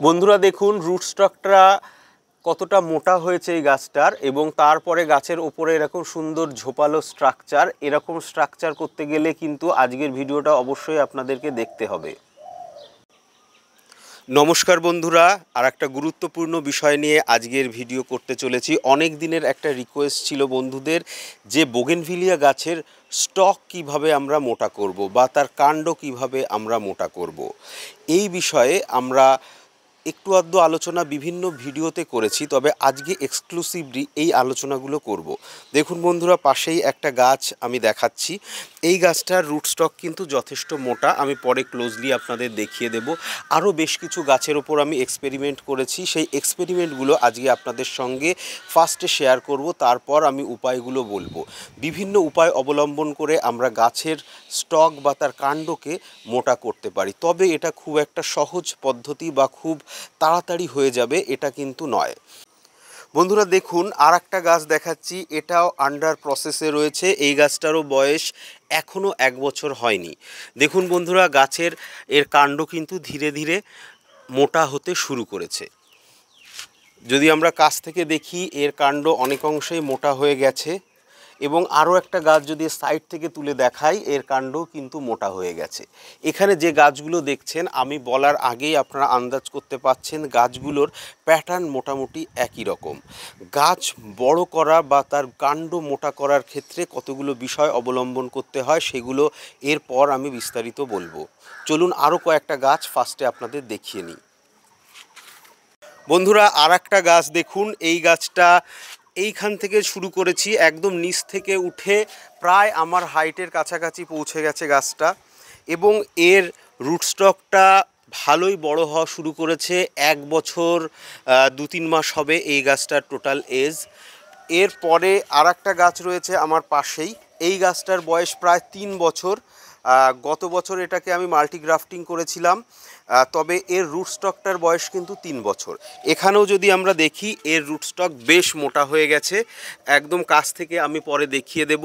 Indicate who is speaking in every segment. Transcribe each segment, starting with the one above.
Speaker 1: বন্ধুরা দেখুন রুট স্টকটা কতটা মোটা হয়েছে এই গাছটার, এবং তারপরে গাছের ওপরে এরকম সুন্দর ঝোপালো স্ট্রাকচার। এরকম স্ট্রাকচার করতে গেলে কিন্তু আজকের ভিডিওটা অবশ্যই আপনাদেরকে দেখতে হবে। নমস্কার বন্ধুরা, আর একটা গুরুত্বপূর্ণ বিষয় নিয়ে আজকের ভিডিও করতে চলেছি। অনেক দিনের একটা রিকোয়েস্ট ছিল বন্ধুদের যে বোগেনভিলিয়া গাছের স্টক কিভাবে আমরা মোটা করব বা তার কাণ্ড কিভাবে আমরা মোটা করব, এই বিষয়ে আমরা একটু আধটু আলোচনা বিভিন্ন ভিডিওতে করেছি, তবে আজকে এক্সক্লুসিভলি এই আলোচনাগুলো করব। দেখুন বন্ধুরা, পাশেই একটা গাছ আমি দেখাচ্ছি। এই গাছটার রুট স্টক কিন্তু যথেষ্ট মোটা, আমি পরে ক্লোজলি আপনাদের দেখিয়ে দেব। আরও বেশ কিছু গাছের ওপর আমি এক্সপেরিমেন্ট করেছি, সেই এক্সপেরিমেন্টগুলো আজকে আপনাদের সঙ্গে ফার্স্টে শেয়ার করব, তারপর আমি উপায়গুলো বলবো। বিভিন্ন উপায় অবলম্বন করে আমরা গাছের স্টক বা তার কাণ্ডকে মোটা করতে পারি, তবে এটা খুব একটা সহজ পদ্ধতি বা খুব তাড়াতাড়ি হয়ে যাবে এটা কিন্তু নয়। বন্ধুরা দেখুন, আর একটা গাছ দেখাচ্ছি, এটাও আন্ডার প্রসেসে রয়েছে। এই গাছটারও বয়স এখনও 1 বছর হয়নি। দেখুন বন্ধুরা, গাছের এর কাণ্ড কিন্তু ধীরে ধীরে মোটা হতে শুরু করেছে। যদি আমরা কাছ থেকে দেখি, এর কাণ্ড অনেক অংশেই মোটা হয়ে গেছে, এবং আরও একটা গাছ যদি সাইড থেকে তুলে দেখাই, এর কাণ্ডও কিন্তু মোটা হয়ে গেছে। এখানে যে গাছগুলো দেখছেন, আমি বলার আগেই আপনারা আন্দাজ করতে পারছেন গাছগুলোর প্যাটার্ন মোটামুটি একই রকম। গাছ বড় করা বা তার কাণ্ড মোটা করার ক্ষেত্রে কতগুলো বিষয় অবলম্বন করতে হয় সেগুলো এরপর আমি বিস্তারিত বলবো। চলুন আরও কয়েকটা গাছ ফার্স্টে আপনাদের দেখিয়ে নিই। বন্ধুরা, আর একটা গাছ দেখুন। এই গাছটা এইখান থেকে শুরু করেছি, একদম নিচ থেকে উঠে প্রায় আমার হাইটের কাছাকাছি পৌঁছে গেছে গাছটা, এবং এর রুট স্টকটা ভালোই বড় হওয়া শুরু করেছে। 1 বছর 2-3 মাস হবে এই গাছটার টোটাল এজ। এরপরে আর একটা গাছ রয়েছে আমার পাশেই। এই গাছটার বয়স প্রায় 3 বছর। গত বছর এটাকে আমি মাল্টিগ্রাফটিং করেছিলাম, তবে এর রুট স্টকটার বয়স কিন্তু 3 বছর। এখানেও যদি আমরা দেখি, এর রুট স্টক বেশ মোটা হয়ে গেছে, একদম কাছ থেকে আমি পরে দেখিয়ে দেব।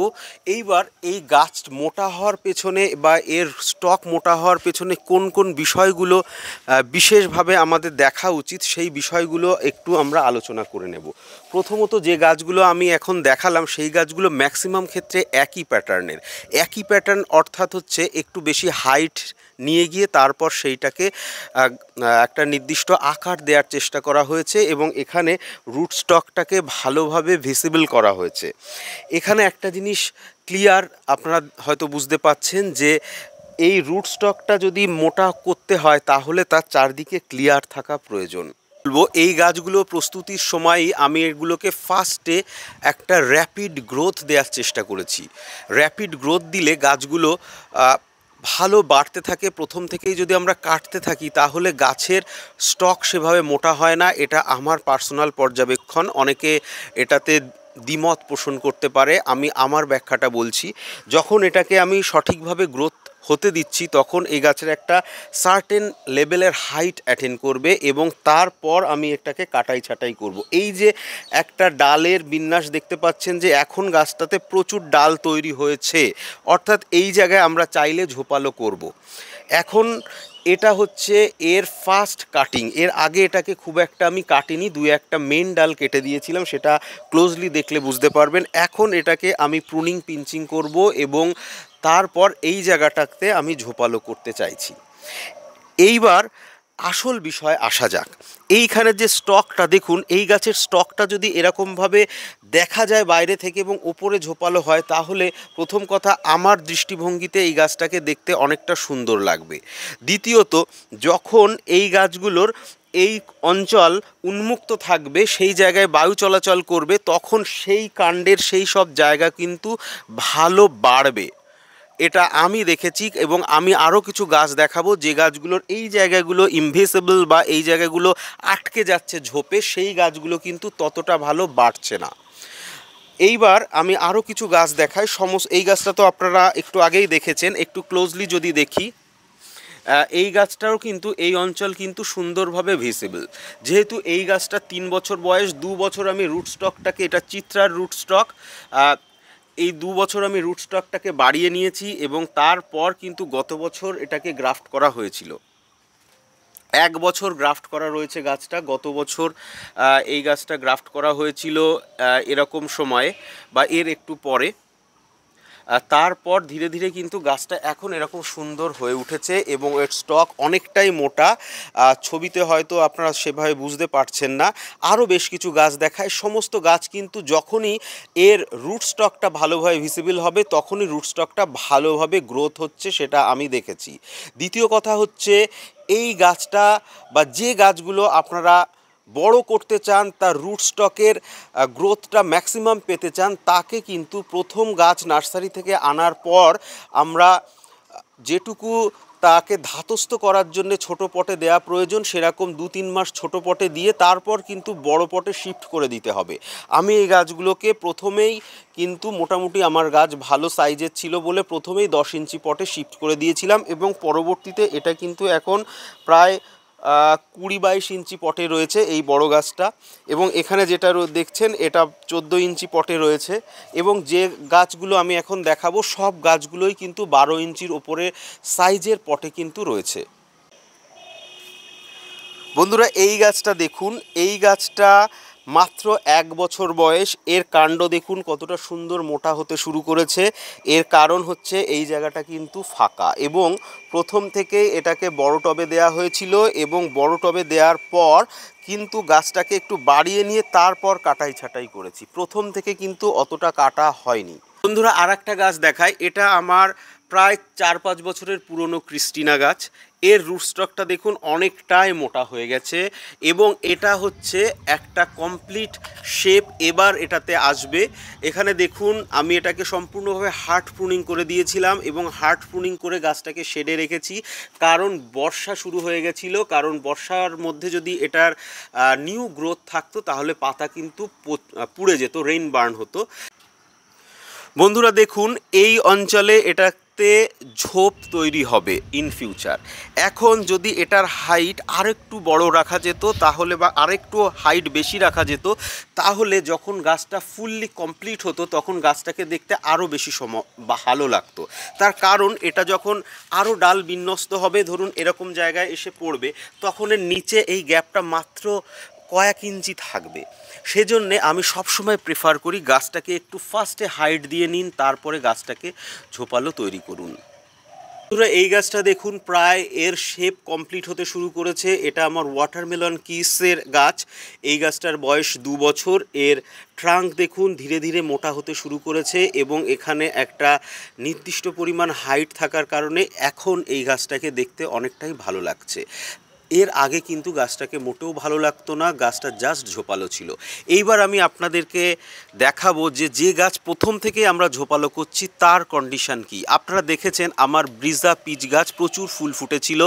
Speaker 1: এইবার এই গাছ মোটা হওয়ার পেছনে বা এর স্টক মোটা হওয়ার পেছনে কোন কোন বিষয়গুলো বিশেষভাবে আমাদের দেখা উচিত, সেই বিষয়গুলো একটু আমরা আলোচনা করে নেব। প্রথমত যে গাছগুলো আমি এখন দেখালাম, সেই গাছগুলো ম্যাক্সিমাম ক্ষেত্রে একই প্যাটার্নের। একই প্যাটার্ন অর্থাৎ হচ্ছে একটু বেশি হাইট নিয়ে গিয়ে তারপর সেইটাকে একটা নির্দিষ্ট আকার দেওয়ার চেষ্টা করা হয়েছে, এবং এখানে রুট স্টকটাকে ভালোভাবে ভিজিবল করা হয়েছে। এখানে একটা জিনিস ক্লিয়ার আপনারা হয়তো বুঝতে পাচ্ছেন যে এই রুট স্টকটা যদি মোটা করতে হয় তাহলে তার চারদিকে ক্লিয়ার থাকা প্রয়োজন। বলবো, এই গাছগুলো প্রস্তুতির সময়ই আমি এগুলোকে ফার্স্টে একটা র্যাপিড গ্রোথ দেওয়ার চেষ্টা করেছি। র্যাপিড গ্রোথ দিলে গাছগুলো ভালো বাড়তে থাকে। প্রথম থেকেই যদি আমরা কাটতে থাকি তাহলে গাছের স্টক সেভাবে মোটা হয় না। এটা আমার পার্সোনাল পর্যবেক্ষণ, অনেকে এটাতে দ্বিমত পোষণ করতে পারে। আমি আমার ব্যাখ্যাটা বলছি। যখন এটাকে আমি সঠিকভাবে গ্রোথ হতে দিচ্ছি তখন এই গাছের একটা সার্টেন লেভেলের হাইট অ্যাটেন্ড করবে, এবং তারপর আমি এটাকে কাটাই ছাঁটাই করব। এই যে একটা ডালের বিন্যাস দেখতে পাচ্ছেন যে এখন গাছটাতে প্রচুর ডাল তৈরি হয়েছে, অর্থাৎ এই জায়গায় আমরা চাইলে ঝোপালো করব। এখন এটা হচ্ছে এর ফার্স্ট কাটিং। এর আগে এটাকে খুব একটা আমি কাটিনি, 2-1টা মেন ডাল কেটে দিয়েছিলাম, সেটা ক্লোজলি দেখলে বুঝতে পারবেন। এখন এটাকে আমি প্রুনিং পিঞ্চিং করব, এবং তারপর এই জায়গাটাতে আমি ঝোপালো করতে চাইছি। এইবার আসল বিষয় আসা যাক। এইখানে যে স্টকটা দেখুন, এই গাছের স্টকটা যদি এরকমভাবে দেখা যায় বাইরে থেকে এবং ওপরে ঝোপালো হয়, তাহলে প্রথম কথা আমার দৃষ্টিভঙ্গিতে এই গাছটাকে দেখতে অনেকটা সুন্দর লাগবে। দ্বিতীয়ত, যখন এই গাছগুলোর এই অঞ্চল উন্মুক্ত থাকবে, সেই জায়গায় বায়ু চলাচল করবে, তখন সেই কাণ্ডের সেই সব জায়গা কিন্তু ভালো বাড়বে। এটা আমি দেখেছি, এবং আমি আরও কিছু গাছ দেখাবো যে গাছগুলোর এই জায়গাগুলো ইনভিজিবল বা এই জায়গাগুলো আটকে যাচ্ছে ঝোপে, সেই গাছগুলো কিন্তু ততটা ভালো বাড়ছে না। এইবার আমি আরও কিছু গাছ দেখাই। এই গাছটা তো আপনারা একটু আগেই দেখেছেন, একটু ক্লোজলি যদি দেখি, এই গাছটাও কিন্তু এই অঞ্চল কিন্তু সুন্দরভাবে ভিজিবল। যেহেতু এই গাছটা 3 বছর বয়স, 2 বছর আমি রুট স্টকটাকে, এটা চিত্রার রুট স্টক, এই 2 বছর আমি রুট স্টকটাকে বাড়িয়ে নিয়েছি, এবং তারপর কিন্তু গত বছর এটাকে গ্রাফট করা হয়েছিল। 1 বছর গ্রাফট করা রয়েছে গাছটা। গত বছর এই গাছটা গ্রাফট করা হয়েছিল এরকম সময়ে বা এর একটু পরে। তারপর ধীরে ধীরে কিন্তু গাছটা এখন এরকম সুন্দর হয়ে উঠেছে এবং এর স্টক অনেকটাই মোটা। ছবিতে হয়তো আপনারা সেভাবে বুঝতে পারছেন না। আরও বেশ কিছু গাছ দেখায়। সমস্ত গাছ কিন্তু যখনই এর রুট স্টকটা ভালোভাবে ভিজিবল হবে তখনই রুট স্টকটা ভালোভাবে গ্রোথ হচ্ছে, সেটা আমি দেখেছি। দ্বিতীয় কথা হচ্ছে, এই গাছটা বা যে গাছগুলো আপনারা বড় করতে চান, তার রুট স্টকের গ্রোথটা ম্যাক্সিমাম পেতে চান, তাকে কিন্তু প্রথম গাছ নার্সারি থেকে আনার পর আমরা যেটুকু তাকে ধাতস্থ করার জন্য ছোট পটে দেওয়া প্রয়োজন সেরকম 2-3 মাস ছোট পটে দিয়ে তারপর কিন্তু বড় পটে শিফট করে দিতে হবে। আমি এই গাছগুলোকে প্রথমেই কিন্তু মোটামুটি আমার গাছ ভালো সাইজের ছিল বলে প্রথমেই 10 ইঞ্চি পটে শিফট করে দিয়েছিলাম এবং পরবর্তীতে এটা কিন্তু এখন প্রায় 20-22 ইঞ্চি পটে রয়েছে এই বড় গাছটা। এবং এখানে যেটা দেখছেন এটা 14 ইঞ্চি পটে রয়েছে এবং যে গাছগুলো আমি এখন দেখাবো সব গাছগুলোই কিন্তু 12 ইঞ্চির ওপরে সাইজের পটে কিন্তু রয়েছে। বন্ধুরা এই গাছটা দেখুন, এই গাছটা মাত্র 1 বছর বয়স। এর কাণ্ড দেখুন কতটা সুন্দর মোটা হতে শুরু করেছে। এর কারণ হচ্ছে এই জায়গাটা কিন্তু ফাঁকা এবং প্রথম থেকে এটাকে বড় টবে দেওয়া হয়েছিল এবং বড় টবে দেওয়ার পর কিন্তু গাছটাকে একটু বাড়িয়ে নিয়ে তারপর কাটাই ছাঁটাই করেছি। প্রথম থেকে কিন্তু অতটা কাটা হয়নি। বন্ধুরা আর একটা গাছ দেখায়। এটা আমার প্রায় 4-5 বছরের পুরনো ক্রিস্টিনা গাছ। এর রুট স্টকটা দেখুন অনেকটাই মোটা হয়ে গেছে এবং এটা হচ্ছে একটা কমপ্লিট শেপ এবার এটাতে আসবে। এখানে দেখুন আমি এটাকে সম্পূর্ণভাবে হার্ড প্রুনিং করে দিয়েছিলাম এবং হার্ড প্রুনিং করে গাছটাকে শেডে রেখেছি, কারণ বর্ষা শুরু হয়ে গেছিলো। কারণ বর্ষার মধ্যে যদি এটার নিউ গ্রোথ থাকতো তাহলে পাতা কিন্তু পুড়ে যেত, রেইন বার্ন হতো। বন্ধুরা দেখুন এই অঞ্চলে এটাতে ঝোপ তৈরি হবে ইন ফিউচার। এখন যদি এটার হাইট আরেকটু বড় রাখা যেত তাহলে বা আরেকটু হাইট বেশি রাখা যেত তাহলে যখন গাছটা ফুললি কমপ্লিট হতো তখন গাছটাকে দেখতে আরও বেশি ভালো লাগতো। তার কারণ এটা যখন আরও ডাল বিন্যস্ত হবে, ধরুন এরকম জায়গায় এসে পড়বে, তখন এর নিচে এই গ্যাপটা মাত্র কয়েক ইঞ্চি থাকবে। সেজন্যে আমি সবসময় প্রেফার করি গাছটাকে একটু ফার্স্টে হাইট দিয়ে নিন, তারপরে গাছটাকে ঝোপালো তৈরি করুন। এই গাছটা দেখুন প্রায় এর শেপ কমপ্লিট হতে শুরু করেছে। এটা আমার ওয়াটারমেলন কিসের গাছ। এই গাছটার বয়স 2 বছর। এর ট্রাঙ্ক দেখুন ধীরে ধীরে মোটা হতে শুরু করেছে এবং এখানে একটা নির্দিষ্ট পরিমাণ হাইট থাকার কারণে এখন এই গাছটাকে দেখতে অনেকটাই ভালো লাগছে। এর আগে কিন্তু গাছটাকে মোটেও ভালো লাগতো না, গাছটা জাস্ট ঝোপালো ছিল। এইবার আমি আপনাদেরকে দেখাবো যে গাছ প্রথম থেকে আমরা ঝোপালো করছি তার কন্ডিশন কি। আপনারা দেখেছেন আমার ব্রিজা পিচ গাছ প্রচুর ফুল ফুটেছিল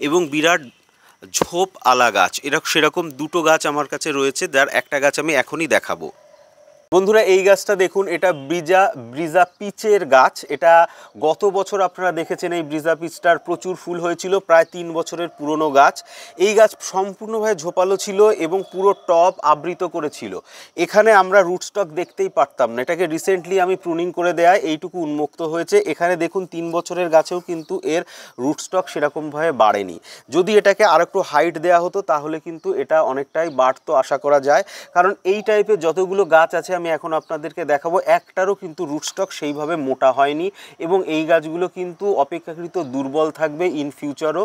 Speaker 1: এবং বিরাট ঝোপ আলা গাছ, সেরকম 2টো গাছ আমার কাছে রয়েছে, যার একটা গাছ আমি এখনই দেখাবো। বন্ধুরা এই গাছটা দেখুন, এটা ব্রিজা পিচের গাছ। এটা গত বছর আপনারা দেখেছেন এই ব্রিজা পিচটার প্রচুর ফুল হয়েছিল, প্রায় 3 বছরের পুরনো গাছ। এই গাছ সম্পূর্ণভাবে ঝোপালো ছিল এবং পুরো টব আবৃত করেছিল। এখানে আমরা রুট স্টক দেখতেই পারতাম না, এটাকে রিসেন্টলি আমি প্রুনিং করে দেয়ায় এইটুকু উন্মুক্ত হয়েছে। এখানে দেখুন 3 বছরের গাছেও কিন্তু এর রুট স্টক সেরকমভাবে বাড়েনি। যদি এটাকে আরেকটু হাইট দেওয়া হতো তাহলে কিন্তু এটা অনেকটাই বাড়তো আশা করা যায়, কারণ এই টাইপের যতগুলো গাছ আছে আমি এখন আপনাদেরকে দেখাবো একটারও কিন্তু রুট স্টক সেইভাবে মোটা হয়নি এবং এই গাছগুলো কিন্তু অপেক্ষাকৃত দুর্বল থাকবে ইন ফিউচারও।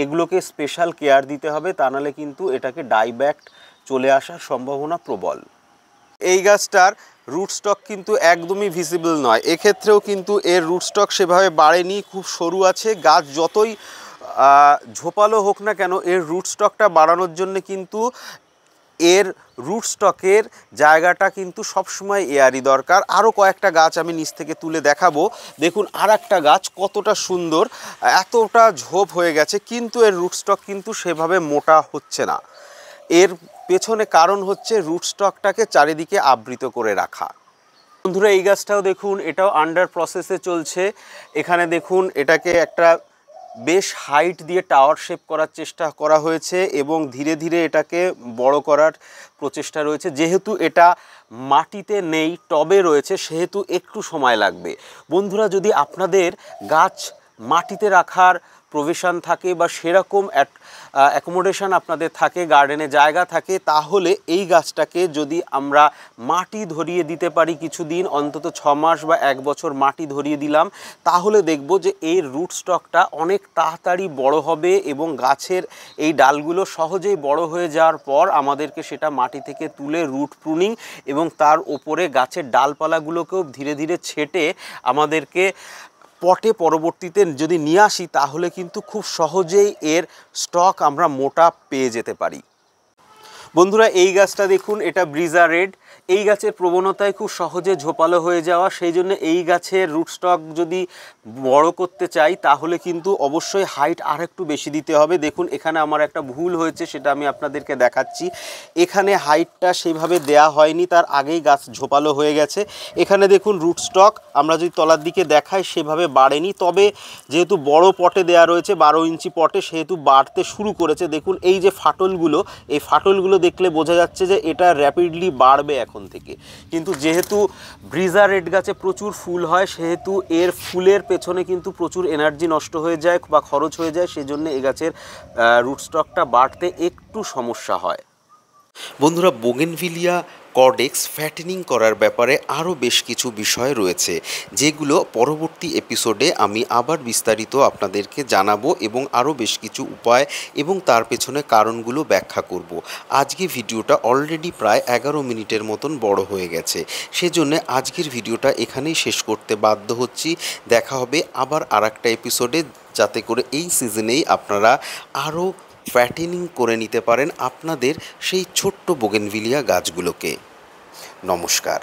Speaker 1: এগুলোকে স্পেশাল কেয়ার দিতে হবে, তা নাহলে কিন্তু এটাকে ডাইব্যাক চলে আসার সম্ভাবনা প্রবল। এই গাছটার রুট স্টক কিন্তু একদমই ভিজিবল নয়, এক্ষেত্রেও কিন্তু এর রুট স্টক সেভাবে বাড়েনি, খুব সরু আছে। গাছ যতই ঝোপালো হোক না কেন এর রুট স্টকটা বাড়ানোর জন্য কিন্তু এর রুট স্টকের জায়গাটা কিন্তু সবসময় এয়ারি দরকার। আরও কয়েকটা গাছ আমি নিচ থেকে তুলে দেখাবো। দেখুন আর একটা গাছ কতটা সুন্দর, এতটা ঝোপ হয়ে গেছে কিন্তু এর রুট স্টক কিন্তু সেভাবে মোটা হচ্ছে না। এর পেছনে কারণ হচ্ছে রুট স্টকটাকে চারিদিকে আবৃত করে রাখা। বন্ধুরা এই গাছটাও দেখুন, এটাও আন্ডার প্রসেসে চলছে। এখানে দেখুন এটাকে একটা বেশ হাইট দিয়ে টাওয়ার শেপ করার চেষ্টা করা হয়েছে এবং ধীরে ধীরে এটাকে বড় করার প্রচেষ্টা রয়েছে। যেহেতু এটা মাটিতে নেই, টবে রয়েছে, সেহেতু একটু সময় লাগবে। বন্ধুরা যদি আপনাদের গাছ মাটিতে রাখার প্রভিশন থাকে বা সেরকম অ্যাকোমোডেশন আপনাদের থাকে, গার্ডেনে জায়গা থাকে, তাহলে এই গাছটাকে যদি আমরা মাটি ধরিয়ে দিতে পারি কিছুদিন, অন্তত 6 মাস বা 1 বছর মাটি ধরিয়ে দিলাম, তাহলে দেখব যে এই রুট স্টকটা অনেক তাড়াতাড়ি বড় হবে এবং গাছের এই ডালগুলো সহজেই বড় হয়ে যাওয়ার পর আমাদেরকে সেটা মাটি থেকে তুলে রুট প্রুনিং এবং তার ওপরে গাছের ডালপালাগুলোকেও ধীরে ধীরে ছেটে আমাদেরকে পটে পরবর্তীতে যদি নিয়ে আসি, তাহলে কিন্তু খুব সহজেই এর স্টক আমরা মোটা পেয়ে যেতে পারি। বন্ধুরা, এই গাছটা দেখুন, এটা ব্রিজা রেড। এই গাছের প্রবণতায় খুব সহজে ঝোপালো হয়ে যাওয়া, সেই জন্য এই গাছের রুট স্টক যদি বড় করতে চাই তাহলে কিন্তু অবশ্যই হাইট আর একটু বেশি দিতে হবে। দেখুন, এখানে আমার একটা ভুল হয়েছে, সেটা আমি আপনাদেরকে দেখাচ্ছি। এখানে হাইটটা সেইভাবে দেয়া হয়নি, তার আগেই গাছ ঝোপালো হয়ে গেছে। এখানে দেখুন রুট স্টক আমরা যদি তলার দিকে দেখাই সেভাবে বাড়েনি, তবে যেহেতু বড় পটে দেয়া রয়েছে 12 ইঞ্চি পটে, সেহেতু বাড়তে শুরু করেছে। দেখুন এই যে ফাটলগুলো, এই ফাটলগুলো দেখলে বোঝা যাচ্ছে যে এটা র্যাপিডলি বাড়বে এখন থেকে। কিন্তু যেহেতু ব্রিজা রেড গাছে প্রচুর ফুল হয়, সেহেতু এর ফুলের পেছনে কিন্তু প্রচুর এনার্জি নষ্ট হয়ে যায় বা খরচ হয়ে যায়, সেজন্য এই গাছের রুট স্টকটা বাড়তে একটু সমস্যা হয়। বন্ধুরা, বোগেনভিলিয়া কর্ডেক্স ফ্যাটেনিং করার ব্যাপারে আরও বেশ কিছু বিষয় রয়েছে, যেগুলো পরবর্তী এপিসোডে আমি আবার বিস্তারিত আপনাদেরকে জানাবো এবং আরও বেশ কিছু উপায় এবং তার পেছনে কারণগুলো ব্যাখ্যা করব। আজকে ভিডিওটা অলরেডি প্রায় 11 মিনিটের মতন বড় হয়ে গেছে, সেজন্য আজকের ভিডিওটা এখানেই শেষ করতে বাধ্য হচ্ছি। দেখা হবে আবার আরেকটা এপিসোডে, যাতে করে এই সিজনেই আপনারা আরও ফ্যাটেনিং করে নিতে পারেন আপনাদের সেই ছোট্ট বোগেনভিলিয়া গাছগুলোকে। নমস্কার।